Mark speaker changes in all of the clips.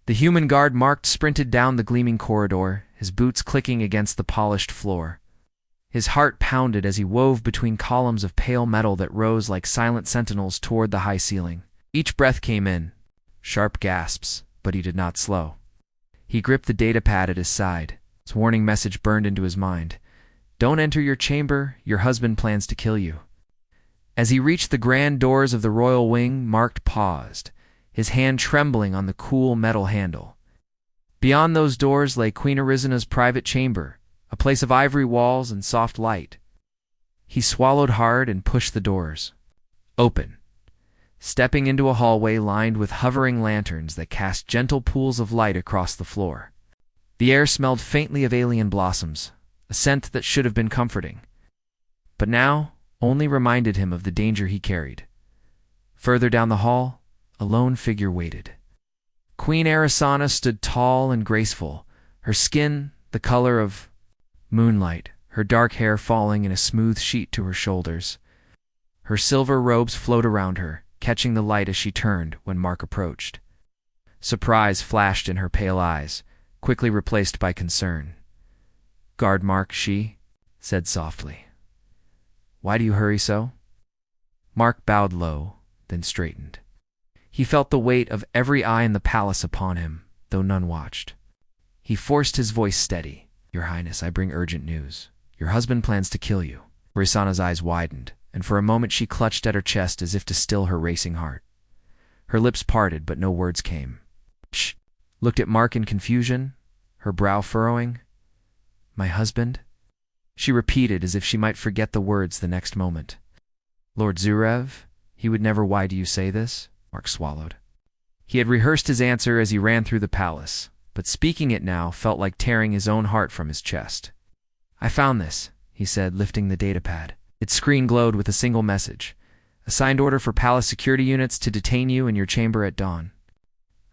Speaker 1: The human guard Mark sprinted down the gleaming corridor, his boots clicking against the polished floor. His heart pounded as he wove between columns of pale metal that rose like silent sentinels toward the high ceiling. Each breath came in, sharp gasps, but he did not slow. He gripped the datapad at his side. Its warning message burned into his mind. "Don't enter your chamber, your husband plans to kill you." As he reached the grand doors of the royal wing, Mark paused, his hand trembling on the cool metal handle. Beyond those doors lay Queen Arizina's private chamber, a place of ivory walls and soft light. He swallowed hard and pushed the doors open, stepping into a hallway lined with hovering lanterns that cast gentle pools of light across the floor. The air smelled faintly of alien blossoms, a scent that should have been comforting, but now only reminded him of the danger he carried. Further down the hall, a lone figure waited. Queen Arizona stood tall and graceful, her skin the color of moonlight, her dark hair falling in a smooth sheet to her shoulders. Her silver robes flowed around her, catching the light as she turned when Mark approached. Surprise flashed in her pale eyes, quickly replaced by concern. "Guard Mark," she said softly. "Why do you hurry so?" Mark bowed low, then straightened. He felt the weight of every eye in the palace upon him, though none watched. He forced his voice steady. "Your Highness, I bring urgent news. Your husband plans to kill you." Arizana's eyes widened, and for a moment she clutched at her chest as if to still her racing heart. Her lips parted, but no words came. She looked at Mark in confusion, her brow furrowing. "My husband?" she repeated as if she might forget the words the next moment. "Lord Zurev? He would never. Why do you say this?" Mark swallowed. He had rehearsed his answer as he ran through the palace, but speaking it now felt like tearing his own heart from his chest. "I found this," he said, lifting the datapad. Its screen glowed with a single message. "A signed order for palace security units to detain you in your chamber at dawn."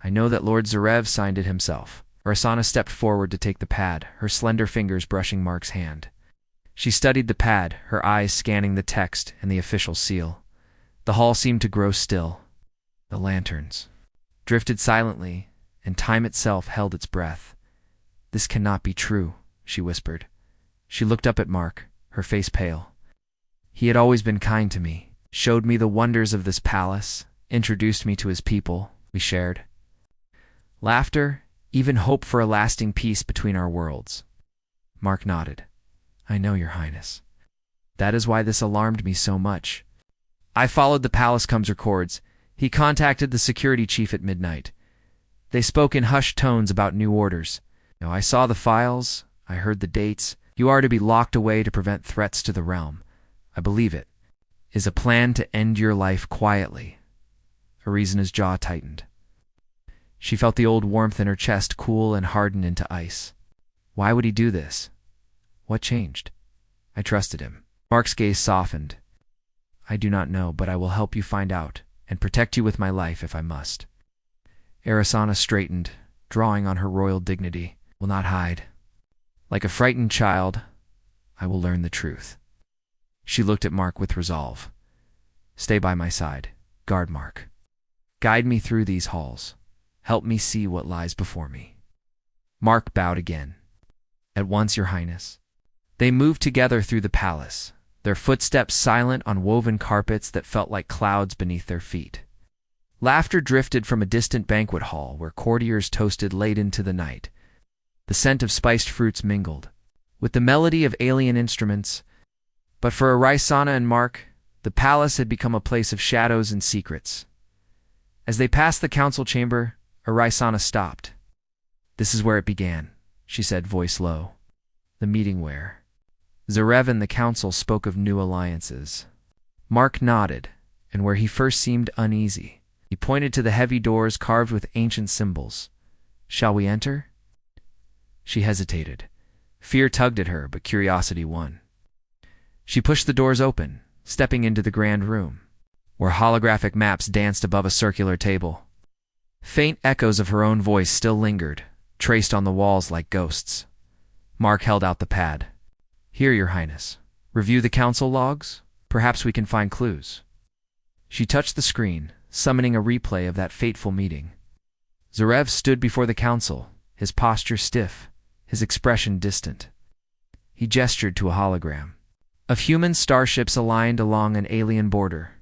Speaker 1: "I know that Lord Zurev signed it himself." Arizona stepped forward to take the pad, her slender fingers brushing Mark's hand. She studied the pad, her eyes scanning the text and the official seal. The hall seemed to grow still. The lanterns drifted silently, and time itself held its breath. "This cannot be true," she whispered. She looked up at Mark, her face pale. "He had always been kind to me, showed me the wonders of this palace, introduced me to his people. We shared laughter, even hope for a lasting peace between our worlds." Mark nodded. "I know, Your Highness. That is why this alarmed me so much. I followed the palace comes records. He contacted the security chief at midnight. They spoke in hushed tones about new orders. I saw the files, I heard the dates. You are to be locked away to prevent threats to the realm. I believe it is a plan to end your life quietly." Arizina's jaw tightened. She felt the old warmth in her chest cool and harden into ice. Why would he do this? What changed? "I trusted him." Mark's gaze softened. "I do not know, but I will help you find out, and protect you with my life if I must." Arizona straightened, drawing on her royal dignity. "Will not hide. Like a frightened child, I will learn the truth." She looked at Mark with resolve. "Stay by my side. Guard Mark. Guide me through these halls. Help me see what lies before me." Mark bowed again. "At once, Your Highness." They moved together through the palace, their footsteps silent on woven carpets that felt like clouds beneath their feet. Laughter drifted from a distant banquet hall where courtiers toasted late into the night. The scent of spiced fruits mingled with the melody of alien instruments. But for Arizona and Mark, the palace had become a place of shadows and secrets. As they passed the council chamber, Arizona stopped. "This is where it began," she said, voice low. "The meeting where Zurev and the council spoke of new alliances." Mark nodded, and where he first seemed uneasy, he pointed to the heavy doors carved with ancient symbols. "Shall we enter?" She hesitated. Fear tugged at her, but curiosity won. She pushed the doors open, stepping into the grand room, where holographic maps danced above a circular table. Faint echoes of her own voice still lingered, traced on the walls like ghosts. Mark held out the pad. "Here, Your Highness. Review the council logs. Perhaps we can find clues." She touched the screen, summoning a replay of that fateful meeting. Zarev stood before the council, his posture stiff, his expression distant. He gestured to a hologram of human starships aligned along an alien border.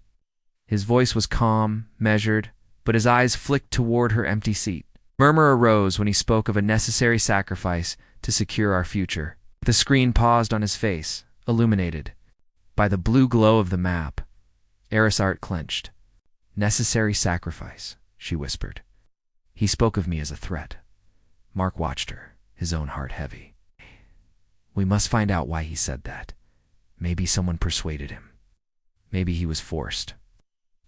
Speaker 1: His voice was calm, measured, but his eyes flicked toward her empty seat. Murmur arose when he spoke of a necessary sacrifice to secure our future. The screen paused on his face, illuminated by the blue glow of the map. Erisart clenched. "Necessary sacrifice," she whispered. "He spoke of me as a threat." Mark watched her, his own heart heavy. We must find out why he said that. Maybe someone persuaded him. Maybe he was forced.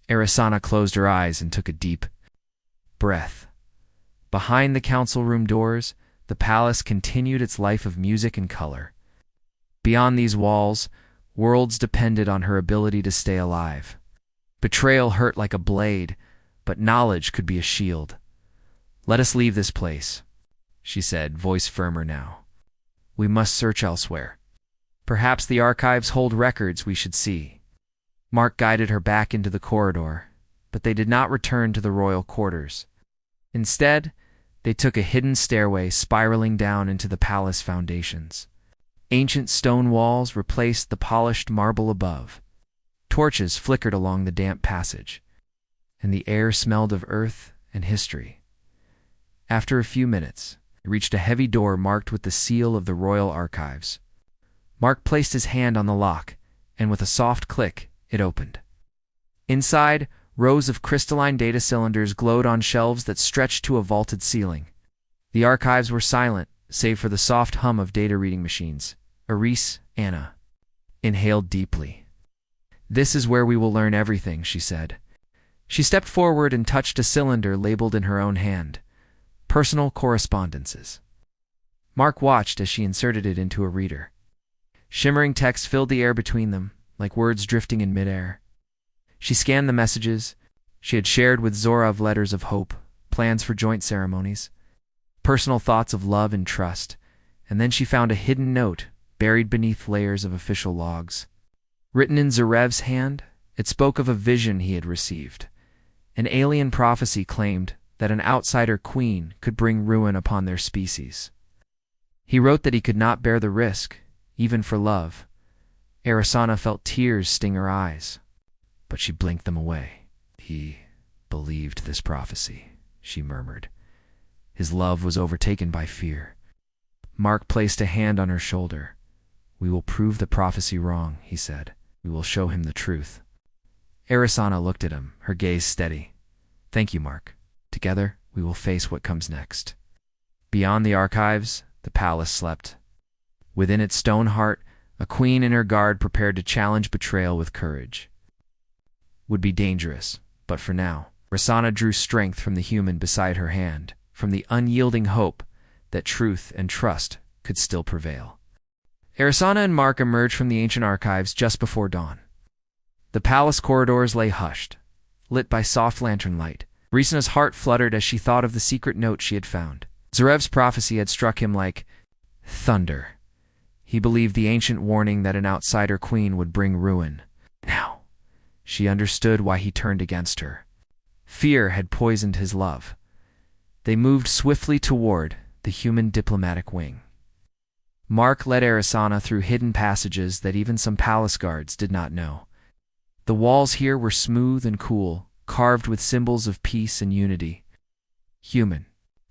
Speaker 1: Erisana closed her eyes and took a deep breath. Behind the council room doors, the palace continued its life of music and color. Beyond these walls, worlds depended on her ability to stay alive. Betrayal hurt like a blade, but knowledge could be a shield. "Let us leave this place," she said, voice firmer now. "We must search elsewhere. Perhaps the archives hold records we should see." Mark guided her back into the corridor, but they did not return to the royal quarters. Instead, they took a hidden stairway spiraling down into the palace foundations. Ancient stone walls replaced the polished marble above. Torches flickered along the damp passage, and the air smelled of earth and history. After a few minutes, they reached a heavy door marked with the seal of the royal archives. Mark placed his hand on the lock, and with a soft click, it opened. Inside, rows of crystalline data cylinders glowed on shelves that stretched to a vaulted ceiling. The archives were silent, save for the soft hum of data-reading machines. Anna inhaled deeply. "This is where we will learn everything," she said. She stepped forward and touched a cylinder labeled in her own hand. "Personal correspondences." Mark watched as she inserted it into a reader. Shimmering text filled the air between them, like words drifting in midair. She scanned the messages. She had shared with Zorav letters of hope, plans for joint ceremonies, personal thoughts of love and trust, and then she found a hidden note buried beneath layers of official logs. Written in Zarev's hand, it spoke of a vision he had received. An alien prophecy claimed that an outsider queen could bring ruin upon their species. He wrote that he could not bear the risk, even for love. Erisana felt tears sting her eyes, but she blinked them away. "He believed this prophecy," she murmured. His love was overtaken by fear. Mark placed a hand on her shoulder. "We will prove the prophecy wrong," he said. "We will show him the truth." Erisana looked at him, her gaze steady. "Thank you, Mark. Together, we will face what comes next." Beyond the archives, the palace slept. Within its stone heart, a queen and her guard prepared to challenge betrayal with courage. Would be dangerous, but for now, Rasana drew strength from the human beside her hand, from the unyielding hope that truth and trust could still prevail. Erisana and Mark emerged from the ancient archives just before dawn. The palace corridors lay hushed, lit by soft lantern light. Risana's heart fluttered as she thought of the secret note she had found. Zarev's prophecy had struck him like thunder. He believed the ancient warning that an outsider queen would bring ruin. Now, she understood why he turned against her. Fear had poisoned his love. They moved swiftly toward the human diplomatic wing. Mark led Erisana through hidden passages that even some palace guards did not know. The walls here were smooth and cool, carved with symbols of peace and unity. Human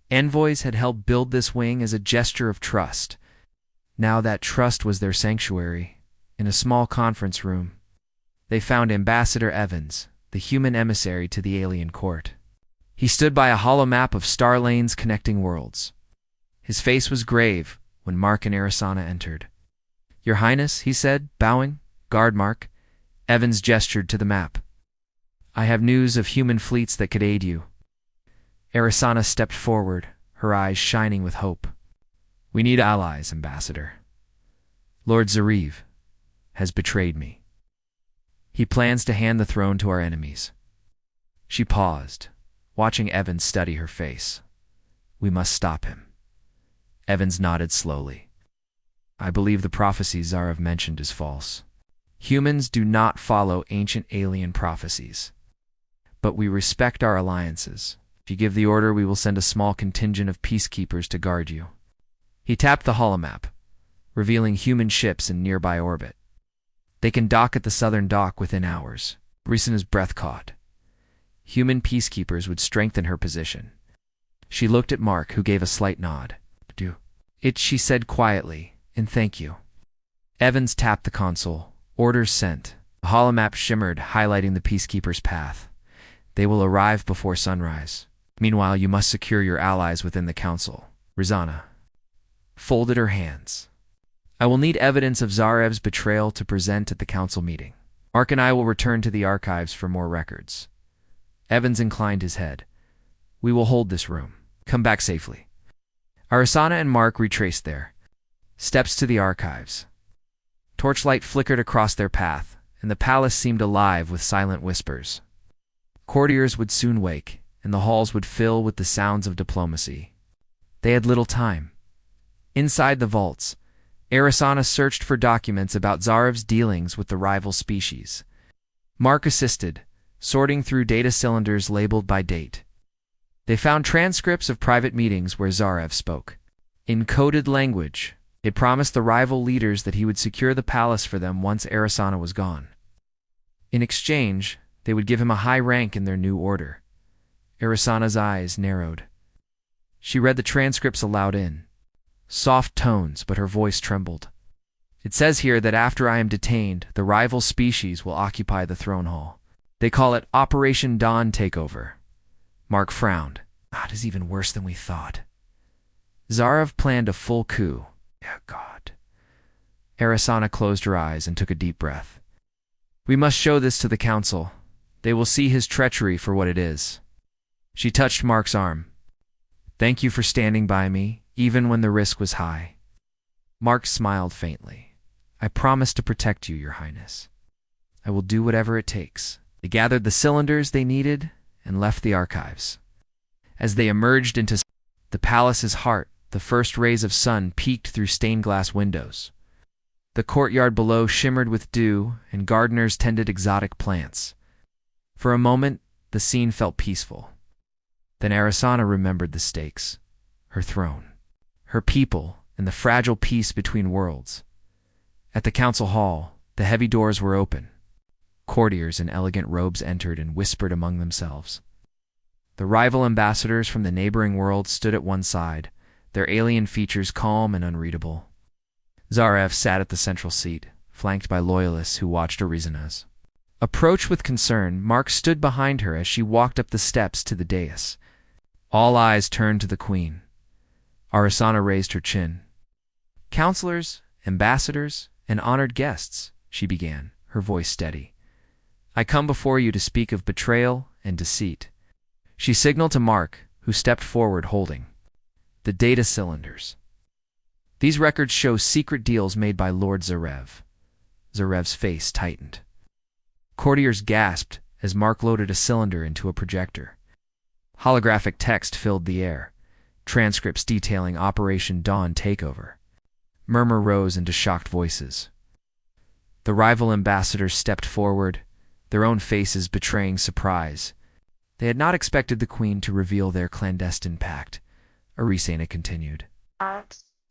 Speaker 1: envoys had helped build this wing as a gesture of trust. Now that trust was their sanctuary. In a small conference room, they found Ambassador Evans, the human emissary to the alien court. He stood by a hollow map of star lanes connecting worlds. His face was grave when Mark and Erisana entered. "Your Highness," he said, bowing. "Guard, Mark." Evans gestured to the map. "I have news of human fleets that could aid you." Erisana stepped forward, her eyes shining with hope. "We need allies, Ambassador. Lord Zarev has betrayed me. He plans to hand the throne to our enemies." She paused, watching Evans study her face. "We must stop him." Evans nodded slowly. "I believe the prophecy Zarev mentioned is false. Humans do not follow ancient alien prophecies. But we respect our alliances. If you give the order, we will send a small contingent of peacekeepers to guard you. He tapped the holomap, revealing human ships in nearby orbit. They can dock at the southern dock within hours. Risana's breath caught. Human peacekeepers would strengthen her position. She looked at Mark, who gave a slight nod. Do it, she said quietly, and thank you. Evans tapped the console. Orders sent. The holomap shimmered, highlighting the peacekeepers' path. They will arrive before sunrise. Meanwhile, you must secure your allies within the council. Risana folded her hands. I will need evidence of Zarev's betrayal to present at the council meeting. Mark and I will return to the archives for more records. Evans inclined his head. We will hold this room. Come back safely. Arasana and Mark retraced their steps to the archives. Torchlight flickered across their path, and the palace seemed alive with silent whispers. Courtiers would soon wake, and the halls would fill with the sounds of diplomacy. They had little time. Inside the vaults, Arasana searched for documents about Zarev's dealings with the rival species. Mark assisted, sorting through data cylinders labeled by date. They found transcripts of private meetings where Zarev spoke. In coded language, it promised the rival leaders that he would secure the palace for them once Arasana was gone. In exchange, they would give him a high rank in their new order. Arasana's eyes narrowed. She read the transcripts aloud in soft tones, but her voice trembled. It says here that after I am detained, the rival species will occupy the throne hall. They call it Operation Dawn Takeover. Mark frowned. It is even worse than we thought. Zarev planned a full coup. Oh, God. Arasana closed her eyes and took a deep breath. We must show this to the council. They will see his treachery for what it is. She touched Mark's arm. Thank you for standing by me, even when the risk was high. Mark smiled faintly. I promise to protect you, Your Highness. I will do whatever it takes. They gathered the cylinders they needed and left the archives. As they emerged into the palace's heart, the first rays of sun peeked through stained-glass windows. The courtyard below shimmered with dew, and gardeners tended exotic plants. For a moment, the scene felt peaceful. Then Arasana remembered the stakes, her throne, her people, and the fragile peace between worlds. At the council hall, the heavy doors were open. Courtiers in elegant robes entered and whispered among themselves. The rival ambassadors from the neighboring world stood at one side, their alien features calm and unreadable. Zarev sat at the central seat, flanked by loyalists who watched Risana's approach with concern. Mark stood behind her as she walked up the steps to the dais. All eyes turned to the queen. Arasana raised her chin. Counselors, ambassadors, and honored guests, she began, her voice steady. I come before you to speak of betrayal and deceit. She signaled to Mark, who stepped forward holding the data cylinders. These records show secret deals made by Lord Zarev. Zarev's face tightened. Courtiers gasped as Mark loaded a cylinder into a projector. Holographic text filled the air, transcripts detailing Operation Dawn Takeover. Murmur rose into shocked voices. The rival ambassadors stepped forward, their own faces betraying surprise. They had not expected the queen to reveal their clandestine pact. Arisena continued.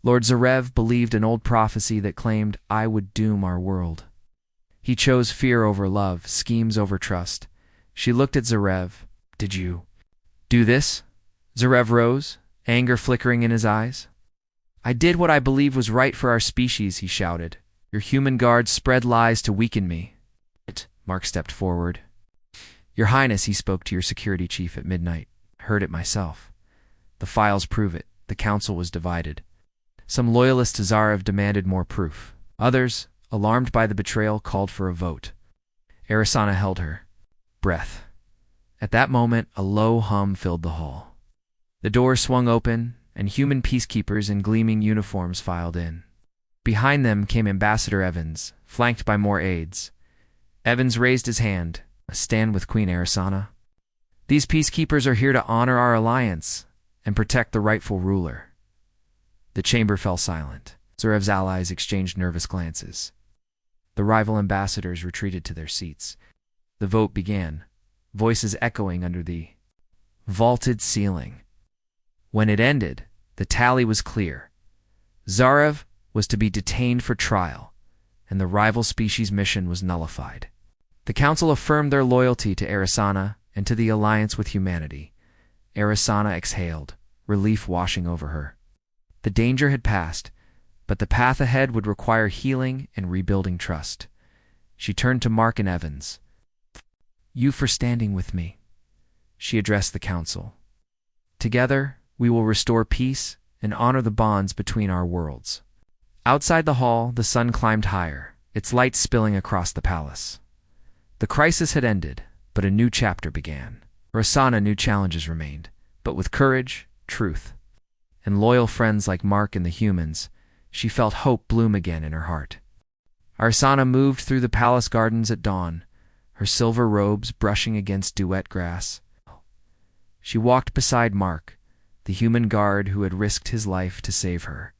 Speaker 1: Lord Zarev believed an old prophecy that claimed I would doom our world. He chose fear over love, schemes over trust. She looked at Zarev. Did you do this? Zarev rose, anger flickering in his eyes. I did what I believed was right for our species, he shouted. Your human guards spread lies to weaken me. Mark stepped forward. Your Highness, he spoke to your security chief at midnight. I heard it myself. The files prove it. The council was divided. Some loyalists to Zarev demanded more proof. Others, alarmed by the betrayal, called for a vote. Arasana held her breath. At that moment, a low hum filled the hall. The doors swung open, and human peacekeepers in gleaming uniforms filed in. Behind them came Ambassador Evans, flanked by more aides. Evans raised his hand. A stand with Queen Arasana. These peacekeepers are here to honor our alliance and protect the rightful ruler. The chamber fell silent. Zarev's allies exchanged nervous glances. The rival ambassadors retreated to their seats. The vote began, voices echoing under the vaulted ceiling. When it ended, the tally was clear. Zarev was to be detained for trial, and the rival species mission was nullified. The council affirmed their loyalty to Erasana and to the alliance with humanity. Erasana exhaled, relief washing over her. The danger had passed, but the path ahead would require healing and rebuilding trust. She turned to Mark and Evans. "You for standing with me," she addressed the council. "Together, we will restore peace and honor the bonds between our worlds." Outside the hall, the sun climbed higher, its light spilling across the palace. The crisis had ended, but a new chapter began. Erasana knew challenges remained, but with courage, truth, and loyal friends like Mark and the humans, she felt hope bloom again in her heart. Erasana moved through the palace gardens at dawn, her silver robes brushing against duet grass. She walked beside Mark, the human guard who had risked his life to save her.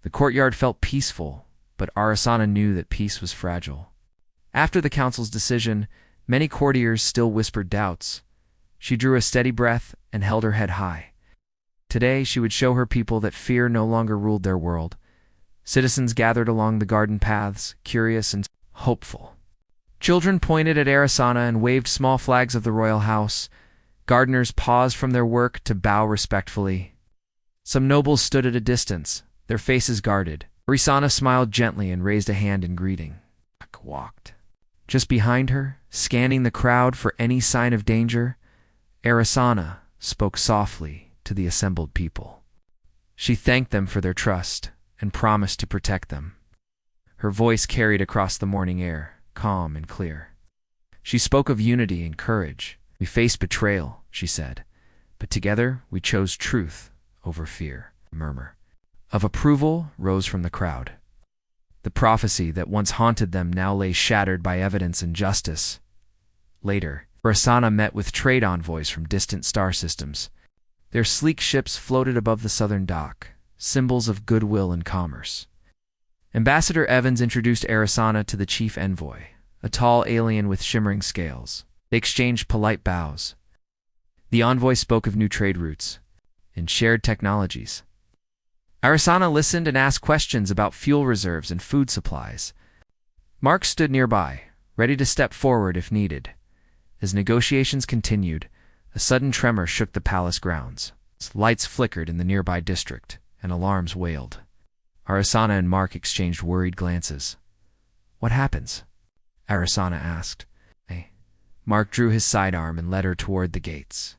Speaker 1: The courtyard felt peaceful, but Erasana knew that peace was fragile. After the council's decision, many courtiers still whispered doubts. She drew a steady breath and held her head high. Today, she would show her people that fear no longer ruled their world. Citizens gathered along the garden paths, curious and hopeful. Children pointed at Erasana and waved small flags of the royal house. Gardeners paused from their work to bow respectfully. Some nobles stood at a distance, their faces guarded. Erasana smiled gently and raised a hand in greeting. Mark walked. Just behind her, scanning the crowd for any sign of danger, Erasana spoke softly to the assembled people. She thanked them for their trust and promised to protect them. Her voice carried across the morning air, calm and clear. She spoke of unity and courage. "We faced betrayal," she said, "but together we chose truth over fear." A murmur of approval rose from the crowd. The prophecy that once haunted them now lay shattered by evidence and justice. Later, Erasana met with trade envoys from distant star systems. Their sleek ships floated above the southern dock, symbols of goodwill and commerce. Ambassador Evans introduced Erasana to the chief envoy, a tall alien with shimmering scales. They exchanged polite bows. The envoy spoke of new trade routes and shared technologies. Erasana listened and asked questions about fuel reserves and food supplies. Mark stood nearby, ready to step forward if needed. As negotiations continued, a sudden tremor shook the palace grounds. Lights flickered in the nearby district, and alarms wailed. Erasana and Mark exchanged worried glances. "What happens?" Erasana asked. Mark drew his sidearm and led her toward the gates.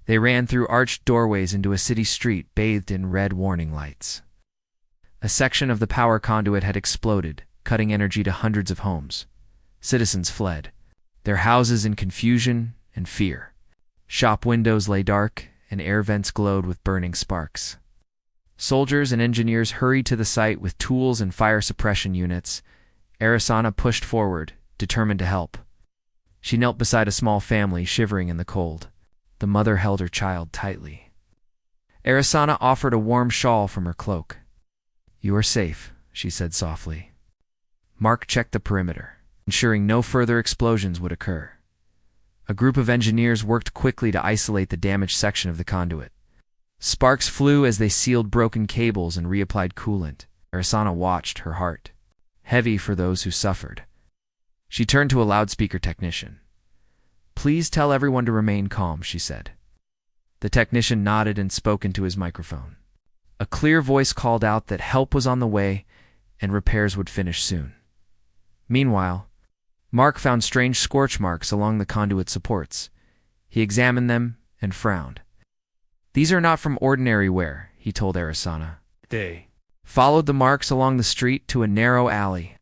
Speaker 1: They ran through arched doorways into a city street bathed in red warning lights. A section of the power conduit had exploded, cutting energy to hundreds of homes. Citizens fled, their houses in confusion and fear. Shop windows lay dark, and air vents glowed with burning sparks. Soldiers and engineers hurried to the site with tools and fire suppression units. Erasana pushed forward, determined to help. She knelt beside a small family shivering in the cold. The mother held her child tightly. Erasana offered a warm shawl from her cloak. "You are safe," she said softly. Mark checked the perimeter, ensuring no further explosions would occur. A group of engineers worked quickly to isolate the damaged section of the conduit. Sparks flew as they sealed broken cables and reapplied coolant. Erasana watched, her heart heavy for those who suffered. She turned to a loudspeaker technician. "Please tell everyone to remain calm," she said. The technician nodded and spoke into his microphone. A clear voice called out that help was on the way and repairs would finish soon. Meanwhile, Mark found strange scorch marks along the conduit supports. He examined them and frowned. "These are not from ordinary wear," he told Erasana. They followed the marks along the street to a narrow alley.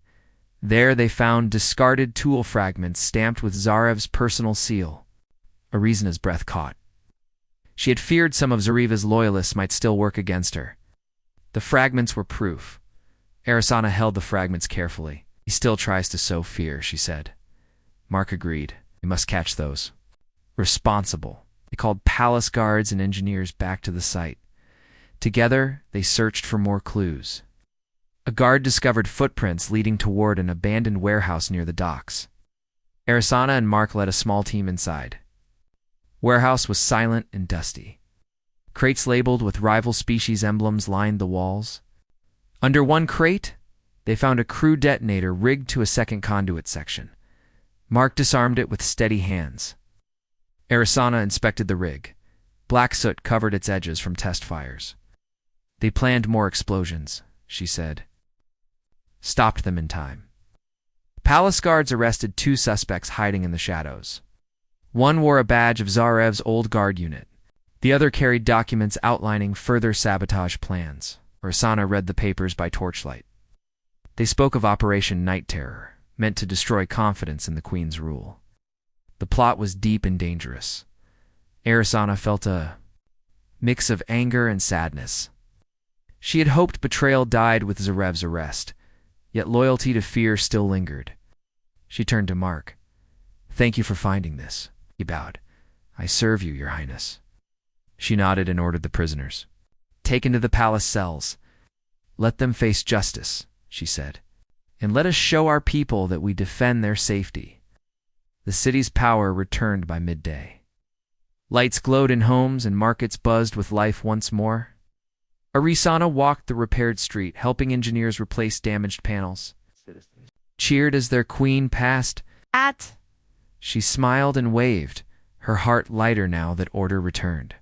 Speaker 1: There they found discarded tool fragments stamped with Zarev's personal seal. Arizna's breath caught. She had feared some of Zareva's loyalists might still work against her. The fragments were proof. Erasana held the fragments carefully. "He still tries to sow fear," she said. Mark agreed. "We must catch those responsible." They called palace guards and engineers back to the site. Together, they searched for more clues. A guard discovered footprints leading toward an abandoned warehouse near the docks. Erasana and Mark led a small team inside. Warehouse was silent and dusty. Crates labeled with rival species emblems lined the walls. Under one crate, they found a crude detonator rigged to a second conduit section. Mark disarmed it with steady hands. Arisana inspected the rig. Black soot covered its edges from test fires. They planned more explosions, she said. Stopped them in time. Palace guards arrested 2 suspects hiding in the shadows. One wore a badge of Zarev's old guard unit. The other carried documents outlining further sabotage plans. Arisana read the papers by torchlight. They spoke of Operation Night Terror, meant to destroy confidence in the Queen's rule. The plot was deep and dangerous. Arisana felt a mix of anger and sadness. She had hoped betrayal died with Zarev's arrest, yet loyalty to fear still lingered. She turned to Mark. "Thank you for finding this," he bowed. "I serve you, Your Highness." She nodded and ordered the prisoners taken to the palace cells. "Let them face justice," she said, "and let us show our people that we defend their safety." The city's power returned by midday. Lights glowed in homes and markets buzzed with life once more. Arisana walked the repaired street, helping engineers replace damaged panels. Cheered as their queen passed. She smiled and waved, her heart lighter now that order returned.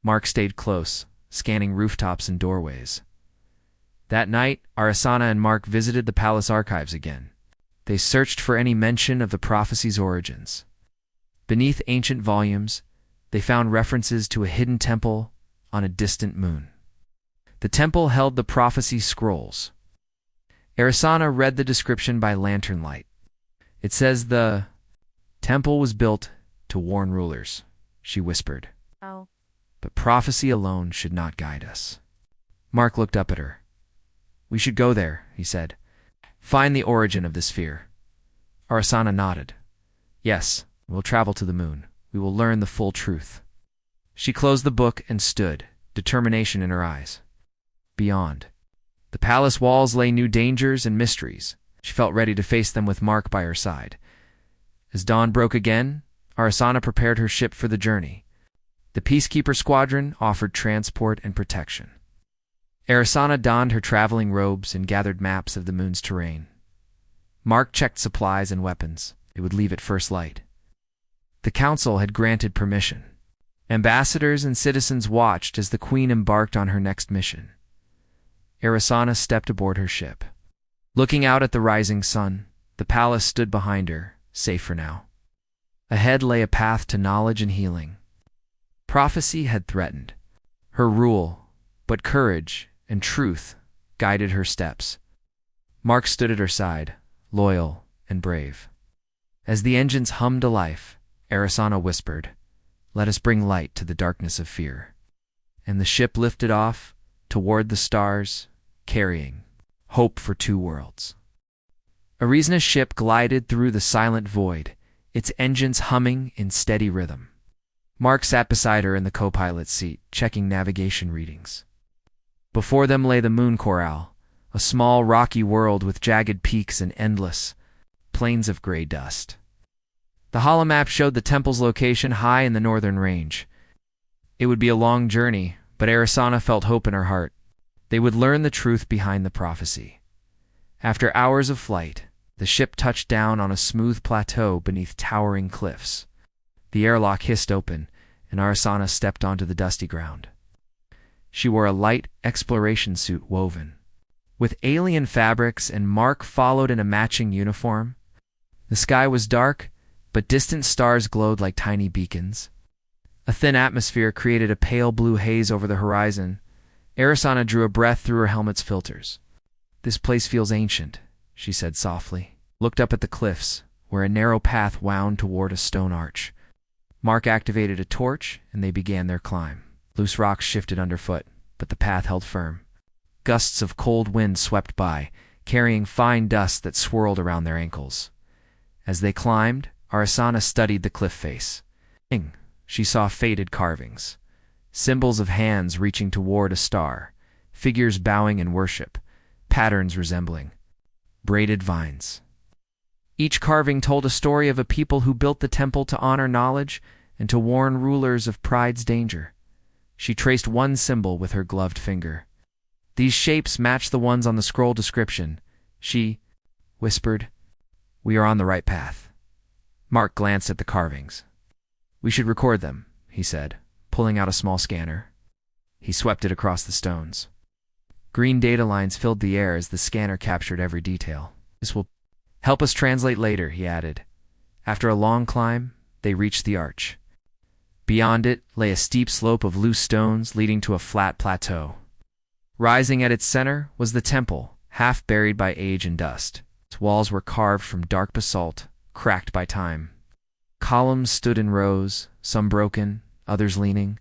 Speaker 1: Mark stayed close, scanning rooftops and doorways. That night, Arisana and Mark visited the palace archives again. They searched for any mention of the prophecy's origins. Beneath ancient volumes, they found references to a hidden temple on a distant moon. The temple held the prophecy scrolls. Arisana read the description by lantern light. It says the temple was built to warn rulers, she whispered.
Speaker 2: Oh.
Speaker 1: But prophecy alone should not guide us. Mark looked up at her. "We should go there," he said. "Find the origin of this fear." Arisana nodded. "Yes, we'll travel to the moon. We will learn the full truth." She closed the book and stood, determination in her eyes. Beyond, the palace walls lay new dangers and mysteries. She felt ready to face them with Mark by her side. As dawn broke again, Arisana prepared her ship for the journey. The Peacekeeper Squadron offered transport and protection. Arisana donned her traveling robes and gathered maps of the moon's terrain. Mark checked supplies and weapons. They would leave at first light. The council had granted permission. Ambassadors and citizens watched as the Queen embarked on her next mission. Arisana stepped aboard her ship. Looking out at the rising sun, the palace stood behind her, safe for now. Ahead lay a path to knowledge and healing. Prophecy had threatened her rule, but courage and truth guided her steps. Mark stood at her side, loyal and brave. As the engines hummed to life, Arisana whispered, "Let us bring light to the darkness of fear." And the ship lifted off toward the stars, carrying hope for 2 worlds. Arisana's ship glided through the silent void, its engines humming in steady rhythm. Mark sat beside her in the co-pilot's seat, checking navigation readings. Before them lay the moon corral, a small rocky world with jagged peaks and endless plains of gray dust. The holomap showed the temple's location high in the northern range. It would be a long journey, but Arisana felt hope in her heart. They would learn the truth behind the prophecy. After hours of flight, the ship touched down on a smooth plateau beneath towering cliffs. The airlock hissed open, and Arisana stepped onto the dusty ground. She wore a light exploration suit woven with alien fabrics, and Mark followed in a matching uniform. The sky was dark, but distant stars glowed like tiny beacons. A thin atmosphere created a pale blue haze over the horizon. Arisana drew a breath through her helmet's filters. "This place feels ancient," she said softly. Looked up at the cliffs, where a narrow path wound toward a stone arch. Mark activated a torch, and they began their climb. Loose rocks shifted underfoot, but the path held firm. Gusts of cold wind swept by, carrying fine dust that swirled around their ankles. As they climbed, Arisana studied the cliff face. She saw faded carvings, symbols of hands reaching toward a star, figures bowing in worship, patterns resembling braided vines. Each carving told a story of a people who built the temple to honor knowledge and to warn rulers of pride's danger. She traced one symbol with her gloved finger. These shapes match the ones on the scroll description. She whispered, "We are on the right path." Mark glanced at the carvings. "We should record them," he said, pulling out a small scanner. He swept it across the stones. Green data lines filled the air as the scanner captured every detail. "This will help us translate later," he added. After a long climb, they reached the arch. Beyond it lay a steep slope of loose stones leading to a flat plateau. Rising at its center was the temple, half buried by age and dust. Its walls were carved from dark basalt, cracked by time. Columns stood in rows, some broken, others leaning,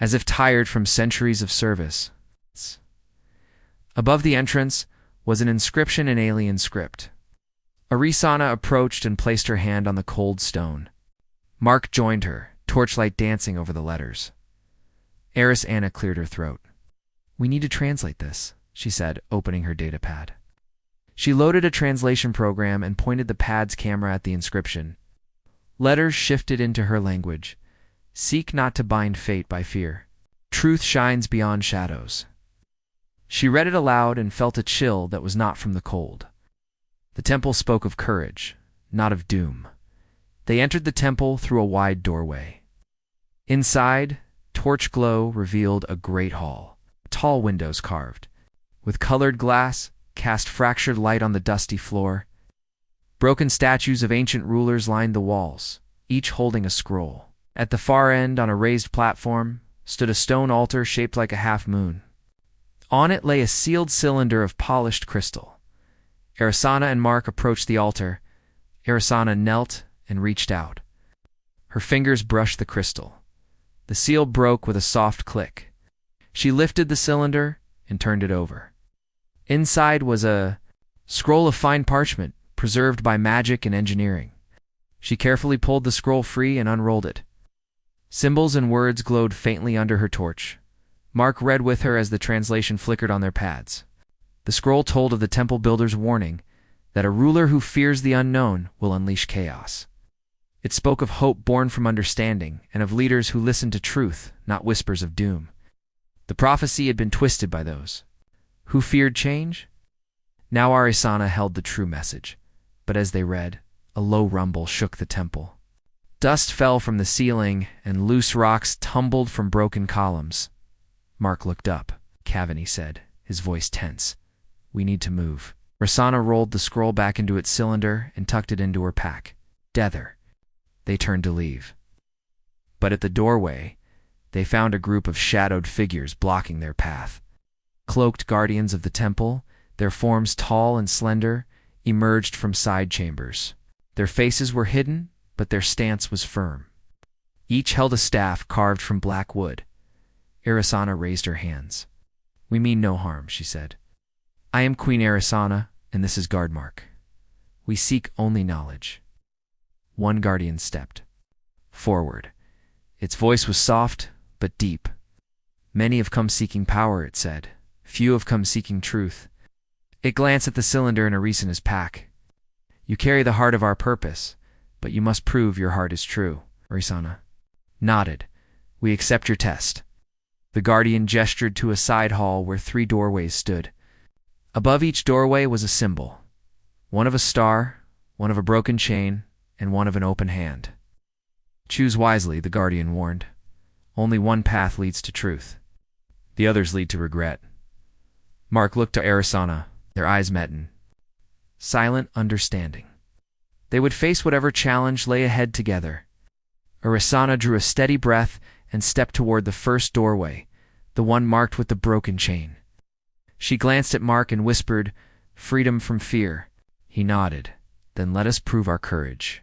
Speaker 1: as if tired from centuries of service. Above the entrance was an inscription in alien script. Arisana approached and placed her hand on the cold stone. Mark joined her, torchlight dancing over the letters. Anna cleared her throat. "We need to translate this," she said, opening her datapad. She loaded a translation program and pointed the pad's camera at the inscription. Letters shifted into her language. "Seek not to bind fate by fear. Truth shines beyond shadows." She read it aloud and felt a chill that was not from the cold. The temple spoke of courage, not of doom. They entered the temple through a wide doorway. Inside, torch glow revealed a great hall, tall windows carved, with colored glass, cast fractured light on the dusty floor. Broken statues of ancient rulers lined the walls, each holding a scroll. At the far end, on a raised platform, stood a stone altar shaped like a half-moon. On it lay a sealed cylinder of polished crystal. Arisana and Mark approached the altar. Arisana knelt and reached out. Her fingers brushed the crystal. The seal broke with a soft click. She lifted the cylinder and turned it over. Inside was a scroll of fine parchment, preserved by magic and engineering. She carefully pulled the scroll free and unrolled it. Symbols and words glowed faintly under her torch. Mark read with her as the translation flickered on their pads. The scroll told of the temple builder's warning that a ruler who fears the unknown will unleash chaos. It spoke of hope born from understanding and of leaders who listened to truth, not whispers of doom. The prophecy had been twisted by those who feared change. Now Arisana held the true message, but as they read, a low rumble shook the temple. Dust fell from the ceiling and loose rocks tumbled from broken columns. Mark looked up. "Cavani," said, his voice tense. "We need to move." Arisana rolled the scroll back into its cylinder and tucked it into her pack. "Dether." They turned to leave. But at the doorway, they found a group of shadowed figures blocking their path. Cloaked guardians of the temple, their forms tall and slender, emerged from side chambers. Their faces were hidden, but their stance was firm. Each held a staff carved from black wood. Arisana raised her hands. "We mean no harm," she said. "I am Queen Arisana, and this is Guardmark. We seek only knowledge." One guardian stepped forward. Its voice was soft, but deep. "Many have come seeking power," it said. "Few have come seeking truth." It glanced at the cylinder in Arisana's pack. "You carry the heart of our purpose, but you must prove your heart is true." Arisana nodded. "We accept your test." The guardian gestured to a side hall where 3 doorways stood. Above each doorway was a symbol, one of a star, one of a broken chain, and one of an open hand. "Choose wisely," the guardian warned. "Only one path leads to truth. The others lead to regret." Mark looked to Arisana. Their eyes met in silent understanding. They would face whatever challenge lay ahead together. Arisana drew a steady breath and stepped toward the first doorway, the one marked with the broken chain. She glanced at Mark and whispered, "Freedom from fear." He nodded. "Then let us prove our courage."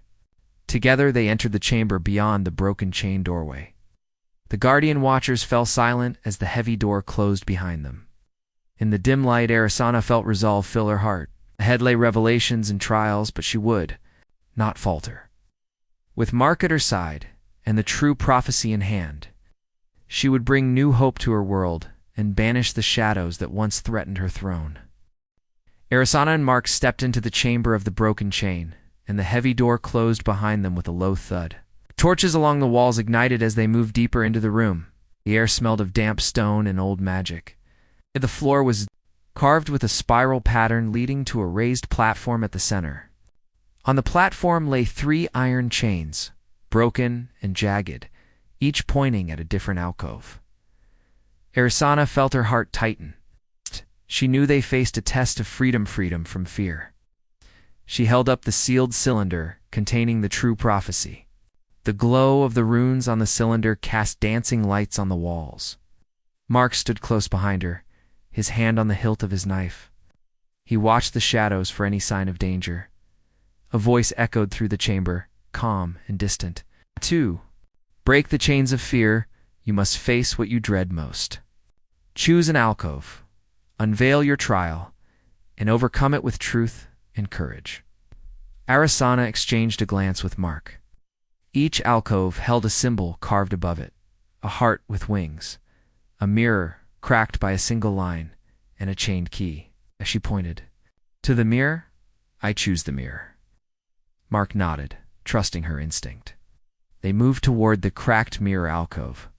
Speaker 1: Together they entered the chamber beyond the broken chain doorway. The guardian watchers fell silent as the heavy door closed behind them. In the dim light, Arisana felt resolve fill her heart. Ahead lay revelations and trials, but she would not falter. With Mark at her side, and the true prophecy in hand, she would bring new hope to her world and banish the shadows that once threatened her throne. Arisana and Mark stepped into the chamber of the broken chain, and the heavy door closed behind them with a low thud. Torches along the walls ignited as they moved deeper into the room. The air smelled of damp stone and old magic. The floor was carved with a spiral pattern leading to a raised platform at the center. On the platform lay 3 iron chains, broken and jagged, each pointing at a different alcove. Arisana felt her heart tighten. She knew they faced a test of freedom from fear. She held up the sealed cylinder containing the true prophecy. The glow of the runes on the cylinder cast dancing lights on the walls. Mark stood close behind her, his hand on the hilt of his knife. He watched the shadows for any sign of danger. A voice echoed through the chamber, calm and distant. 2. Break the chains of fear. You must face what you dread most. Choose an alcove, unveil your trial, and overcome it with truth and courage. Arisana exchanged a glance with Mark. Each alcove held a symbol carved above it, a heart with wings, a mirror cracked by a single line, and a chained key. As she pointed, "To the mirror, I choose the mirror." Mark nodded, trusting her instinct. They moved toward the cracked mirror alcove.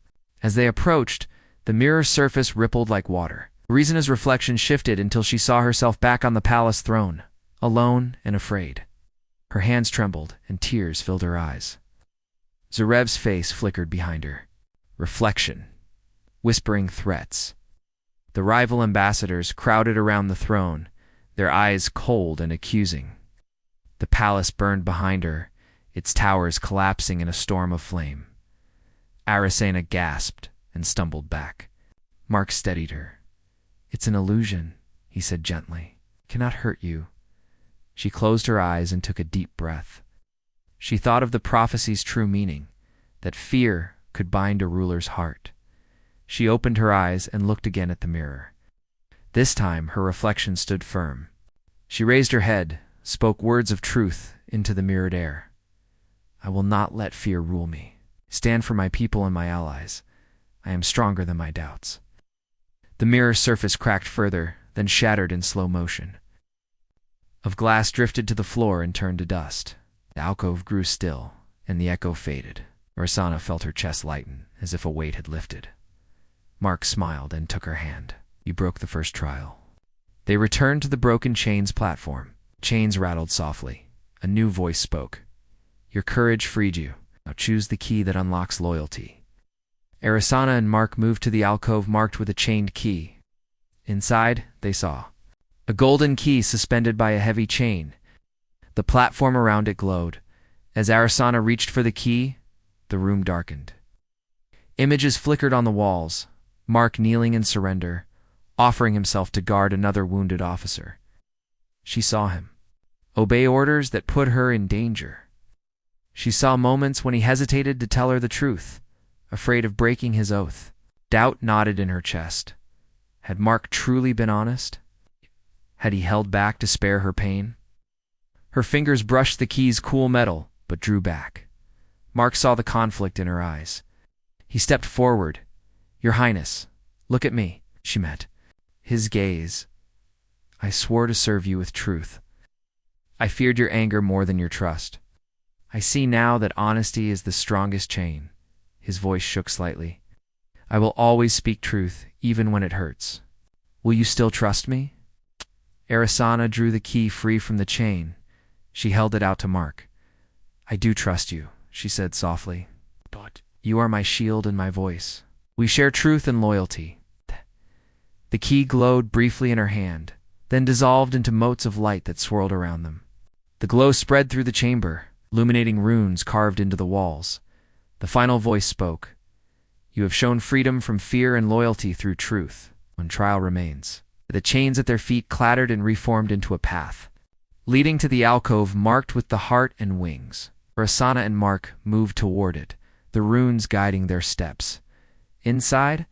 Speaker 1: As they approached, the mirror's surface rippled like water. Rizena's reflection shifted until she saw herself back on the palace throne, alone and afraid. Her hands trembled, and tears filled her eyes. Zarev's face flickered behind her. Reflection, whispering threats. The rival ambassadors crowded around the throne, their eyes cold and accusing. The palace burned behind her, its towers collapsing in a storm of flame. Arisana gasped and stumbled back. Mark steadied her. "It's an illusion," he said gently. "It cannot hurt you." She closed her eyes and took a deep breath. She thought of the prophecy's true meaning, that fear could bind a ruler's heart. She opened her eyes and looked again at the mirror. This time her reflection stood firm. She raised her head, spoke words of truth into the mirrored air. "I will not let fear rule me. Stand for my people and my allies. I am stronger than my doubts." The mirror's surface cracked further, then shattered in slow motion. Of glass drifted to the floor and turned to dust. The alcove grew still, and the echo faded. Arisana felt her chest lighten, as if a weight had lifted. Mark smiled and took her hand. "You broke the first trial." They returned to the broken chains platform. Chains rattled softly. A new voice spoke. "Your courage freed you. Now choose the key that unlocks loyalty." Arisana and Mark moved to the alcove marked with a chained key. Inside, they saw a golden key suspended by a heavy chain. The platform around it glowed. As Arisana reached for the key, the room darkened. Images flickered on the walls, Mark kneeling in surrender, offering himself to guard another wounded officer. She saw him. Obey orders that put her in danger. She saw moments when he hesitated to tell her the truth, afraid of breaking his oath. Doubt knotted in her chest. Had Mark truly been honest? Had he held back to spare her pain? Her fingers brushed the key's cool metal, but drew back. Mark saw the conflict in her eyes. He stepped forward. "Your Highness, look at me," she met. His gaze. "I swore to serve you with truth. I feared your anger more than your trust. I see now that honesty is the strongest chain." His voice shook slightly. "I will always speak truth, even when it hurts. Will you still trust me?" Arisana drew the key free from the chain. She held it out to Mark. "I do trust you," she said softly. "But you are my shield and my voice. We share truth and loyalty." The key glowed briefly in her hand, then dissolved into motes of light that swirled around them. The glow spread through the chamber, illuminating runes carved into the walls. The final voice spoke. "You have shown freedom from fear and loyalty through truth. One trial remains." The chains at their feet clattered and reformed into a path, leading to the alcove marked with the heart and wings. Arisana and Mark moved toward it, the runes guiding their steps. Inside,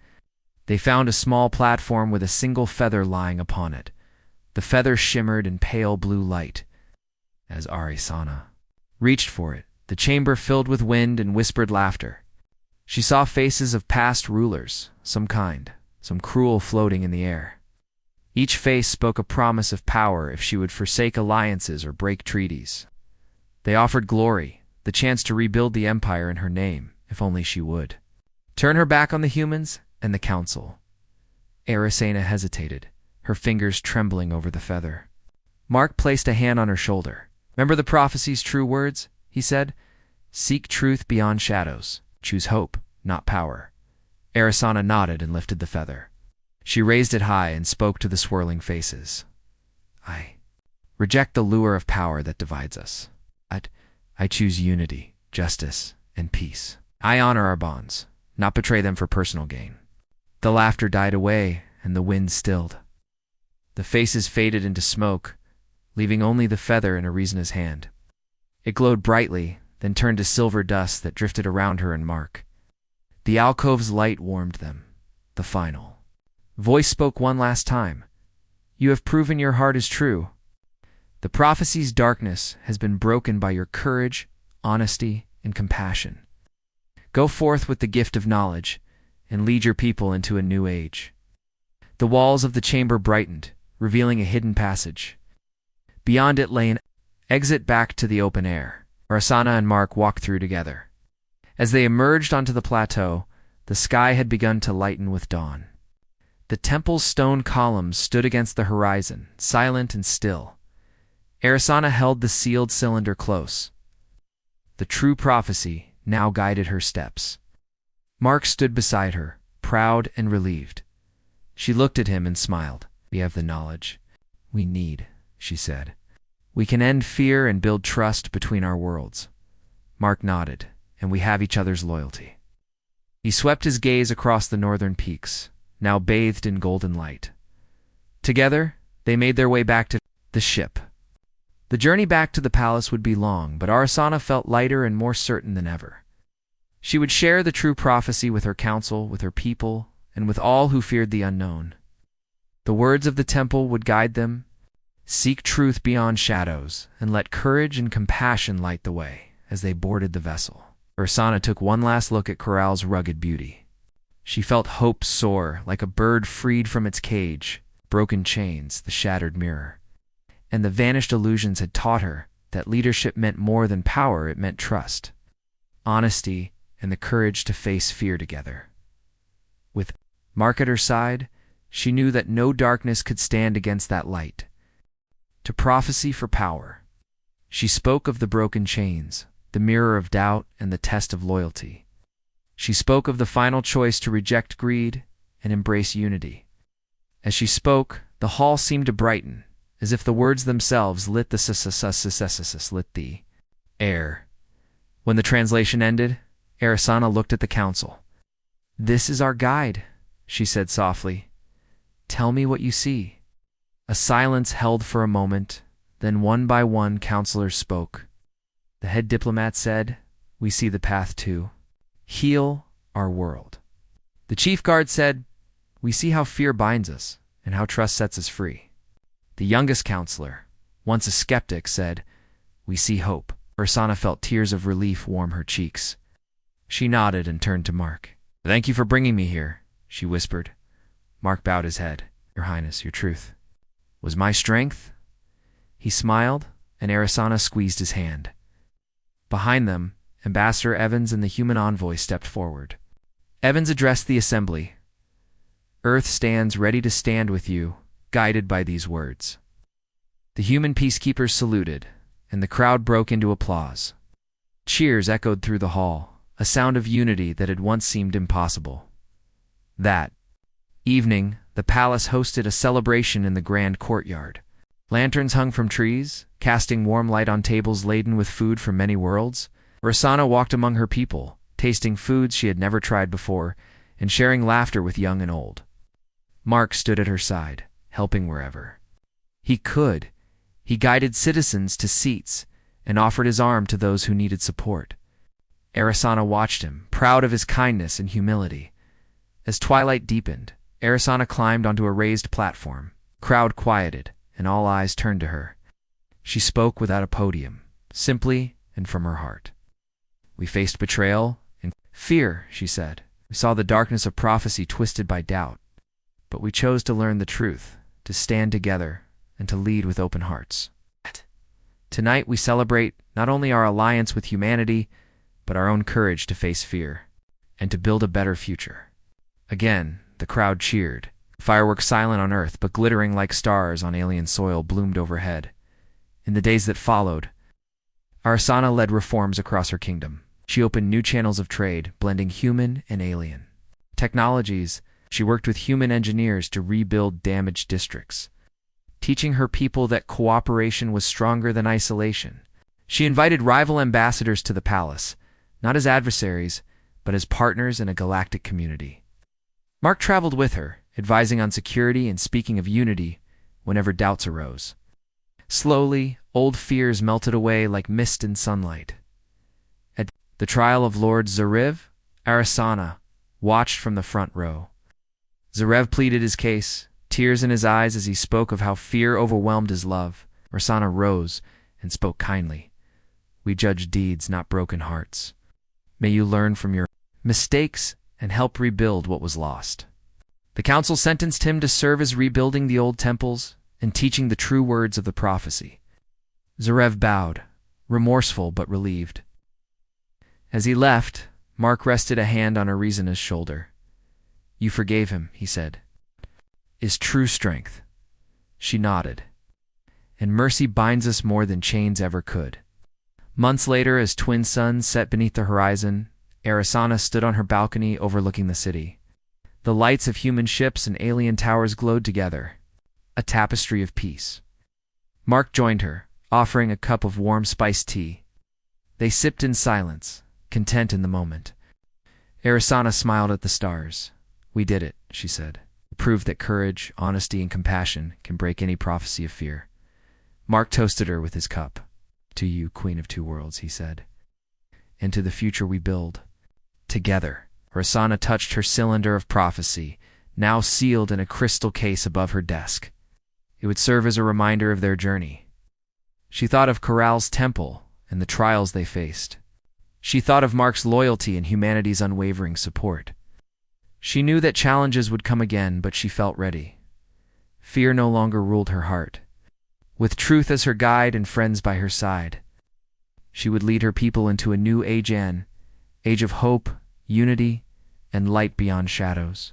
Speaker 1: they found a small platform with a single feather lying upon it. The feather shimmered in pale blue light. As Arisana reached for it, the chamber filled with wind and whispered laughter. She saw faces of past rulers, some kind, some cruel, floating in the air. Each face spoke a promise of power if she would forsake alliances or break treaties. They offered glory, the chance to rebuild the empire in her name, if only she would. Turn her back on the humans and the council. Erisana hesitated, her fingers trembling over the feather. Mark placed a hand on her shoulder. Remember the prophecy's true words? He said. Seek truth beyond shadows. Choose hope, not power. Erisana nodded and lifted the feather. She raised it high and spoke to the swirling faces. I reject the lure of power that divides us. I choose unity, justice, and peace. I honor our bonds, not betray them for personal gain. The laughter died away and the wind stilled. The faces faded into smoke, leaving only the feather in Arizna's hand. It glowed brightly, then turned to silver dust that drifted around her and Mark. The alcove's light warmed them. The final voice spoke one last time. You have proven your heart is true. The prophecy's darkness has been broken by your courage, honesty, and compassion. Go forth with the gift of knowledge and lead your people into a new age. The walls of the chamber brightened, revealing a hidden passage. Beyond it lay an exit back to the open air. Erisana and Mark walked through together. As they emerged onto the plateau, the sky had begun to lighten with dawn. The temple's stone columns stood against the horizon, silent and still. Erisana held the sealed cylinder close. The true prophecy now guided her steps. Mark stood beside her, proud and relieved. She looked at him and smiled. We have the knowledge we need, she said. We can end fear and build trust between our worlds. Mark nodded, and we have each other's loyalty. He swept his gaze across the northern peaks, now bathed in golden light. Together, they made their way back to the ship. The journey back to the palace would be long, but Erisana felt lighter and more certain than ever. She would share the true prophecy with her council, with her people, and with all who feared the unknown. The words of the temple would guide them. Seek truth beyond shadows, and let courage and compassion light the way, as they boarded the vessel. Erisana took one last look at Corral's rugged beauty. She felt hope soar, like a bird freed from its cage, broken chains, the shattered mirror. And the vanished illusions had taught her that leadership meant more than power, it meant trust, honesty, and the courage to face fear together. With Mark at her side, she knew that no darkness could stand against that light. To prophecy for power. She spoke of the broken chains, the mirror of doubt and the test of loyalty. She spoke of the final choice to reject greed and embrace unity. As she spoke, the hall seemed to brighten, as if the words themselves lit the air. When the translation ended, Erisana looked at the council. This is our guide, she said softly. Tell me what you see. A silence held for a moment, then one by one counselors spoke. The head diplomat said, we see the path to heal our world. The chief guard said, we see how fear binds us and how trust sets us free. The youngest counselor, once a skeptic, said, we see hope. Erisana felt tears of relief warm her cheeks. She nodded and turned to Mark. Thank you for bringing me here, she whispered. Mark bowed his head. Your Highness, your truth was my strength. He smiled, and Erisana squeezed his hand. Behind them, Ambassador Evans and the human envoy stepped forward. Evans addressed the assembly. Earth stands ready to stand with you, guided by these words. The human peacekeepers saluted, and the crowd broke into applause. Cheers echoed through the hall, a sound of unity that had once seemed impossible. That evening, the palace hosted a celebration in the grand courtyard. Lanterns hung from trees, casting warm light on tables laden with food from many worlds. Erisana walked among her people, tasting foods she had never tried before, and sharing laughter with young and old. Mark stood at her side, helping wherever he could. He guided citizens to seats and offered his arm to those who needed support. Erisana watched him, proud of his kindness and humility. As twilight deepened, Erisana climbed onto a raised platform. Crowd quieted, and all eyes turned to her. She spoke without a podium, simply and from her heart. We faced betrayal and fear, she said. We saw the darkness of prophecy twisted by doubt. But we chose to learn the truth, to stand together, and to lead with open hearts. Tonight we celebrate not only our alliance with humanity, but our own courage to face fear and to build a better future." Again, the crowd cheered. Fireworks silent on Earth, but glittering like stars on alien soil, bloomed overhead. In the days that followed, Arasana led reforms across her kingdom. She opened new channels of trade, blending human and alien technologies. She worked with human engineers to rebuild damaged districts, teaching her people that cooperation was stronger than isolation. She invited rival ambassadors to the palace, not as adversaries, but as partners in a galactic community. Mark traveled with her, advising on security and speaking of unity whenever doubts arose. Slowly, old fears melted away like mist in sunlight. At the trial of Lord Zarev, Arasana watched from the front row. Zarev pleaded his case, tears in his eyes as he spoke of how fear overwhelmed his love. Arasana rose and spoke kindly. "We judge deeds, not broken hearts. May you learn from your mistakes and help rebuild what was lost." The council sentenced him to serve as rebuilding the old temples and teaching the true words of the prophecy. Zarev bowed, remorseful but relieved. As he left, Mark rested a hand on Arizena's shoulder. "You forgave him," he said. "Is true strength." She nodded. "And mercy binds us more than chains ever could." Months later, as twin suns set beneath the horizon, Arasana stood on her balcony overlooking the city. The lights of human ships and alien towers glowed together, a tapestry of peace. Mark joined her, offering a cup of warm spiced tea. They sipped in silence, content in the moment. Arasana smiled at the stars. "We did it," she said. "Proved that courage, honesty, and compassion can break any prophecy of fear." Mark toasted her with his cup. "To you, Queen of Two Worlds," he said. "And to the future we build together." Arasana touched her cylinder of prophecy, now sealed in a crystal case above her desk. It would serve as a reminder of their journey. She thought of Corral's temple and the trials they faced. She thought of Mark's loyalty and humanity's unwavering support. She knew that challenges would come again, but she felt ready. Fear no longer ruled her heart. With truth as her guide and friends by her side, she would lead her people into a new age of hope, unity, and light beyond shadows.